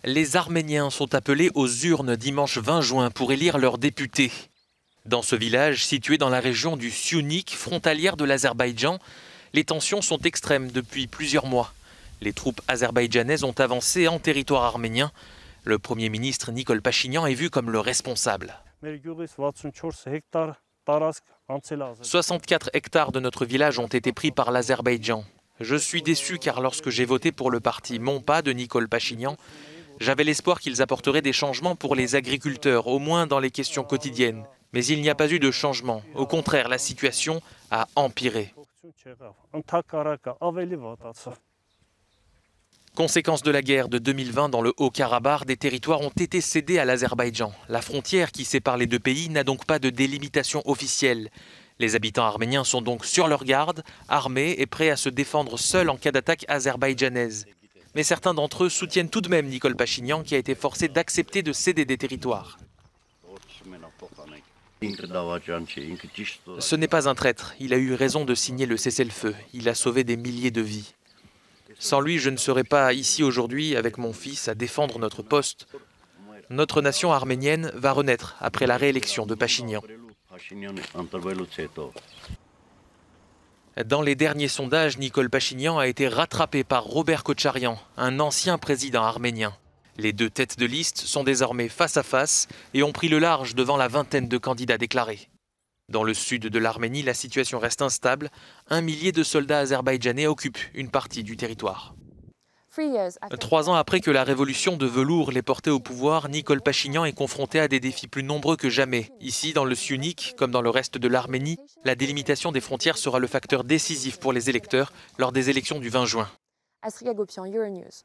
Les Arméniens sont appelés aux urnes dimanche 20 juin pour élire leurs députés. Dans ce village, situé dans la région du Syunik, frontalière de l'Azerbaïdjan, les tensions sont extrêmes depuis plusieurs mois. Les troupes azerbaïdjanaises ont avancé en territoire arménien. Le Premier ministre Nikol Pachinian est vu comme le responsable. 64 hectares de notre village ont été pris par l'Azerbaïdjan. Je suis déçu car lorsque j'ai voté pour le parti Monpa de Nikol Pachinian, j'avais l'espoir qu'ils apporteraient des changements pour les agriculteurs, au moins dans les questions quotidiennes. Mais il n'y a pas eu de changement. Au contraire, la situation a empiré. Conséquence de la guerre de 2020 dans le Haut-Karabakh, des territoires ont été cédés à l'Azerbaïdjan. La frontière qui sépare les deux pays n'a donc pas de délimitation officielle. Les habitants arméniens sont donc sur leur garde, armés et prêts à se défendre seuls en cas d'attaque azerbaïdjanaise. Mais certains d'entre eux soutiennent tout de même Nikol Pachinian qui a été forcé d'accepter de céder des territoires. Ce n'est pas un traître, il a eu raison de signer le cessez-le-feu, il a sauvé des milliers de vies. Sans lui, je ne serais pas ici aujourd'hui avec mon fils à défendre notre poste. Notre nation arménienne va renaître après la réélection de Pachinian. Dans les derniers sondages, Nikol Pachinian a été rattrapé par Robert Kotcharyan, un ancien président arménien. Les deux têtes de liste sont désormais face à face et ont pris le large devant la vingtaine de candidats déclarés. Dans le sud de l'Arménie, la situation reste instable. 1 millier de soldats azerbaïdjanais occupent une partie du territoire. 3 ans après que la révolution de velours l'ait porté au pouvoir, Nikol Pachinian est confronté à des défis plus nombreux que jamais. Ici, dans le Syunik, comme dans le reste de l'Arménie, la délimitation des frontières sera le facteur décisif pour les électeurs lors des élections du 20 juin. Astrid Gagopian, Euronews.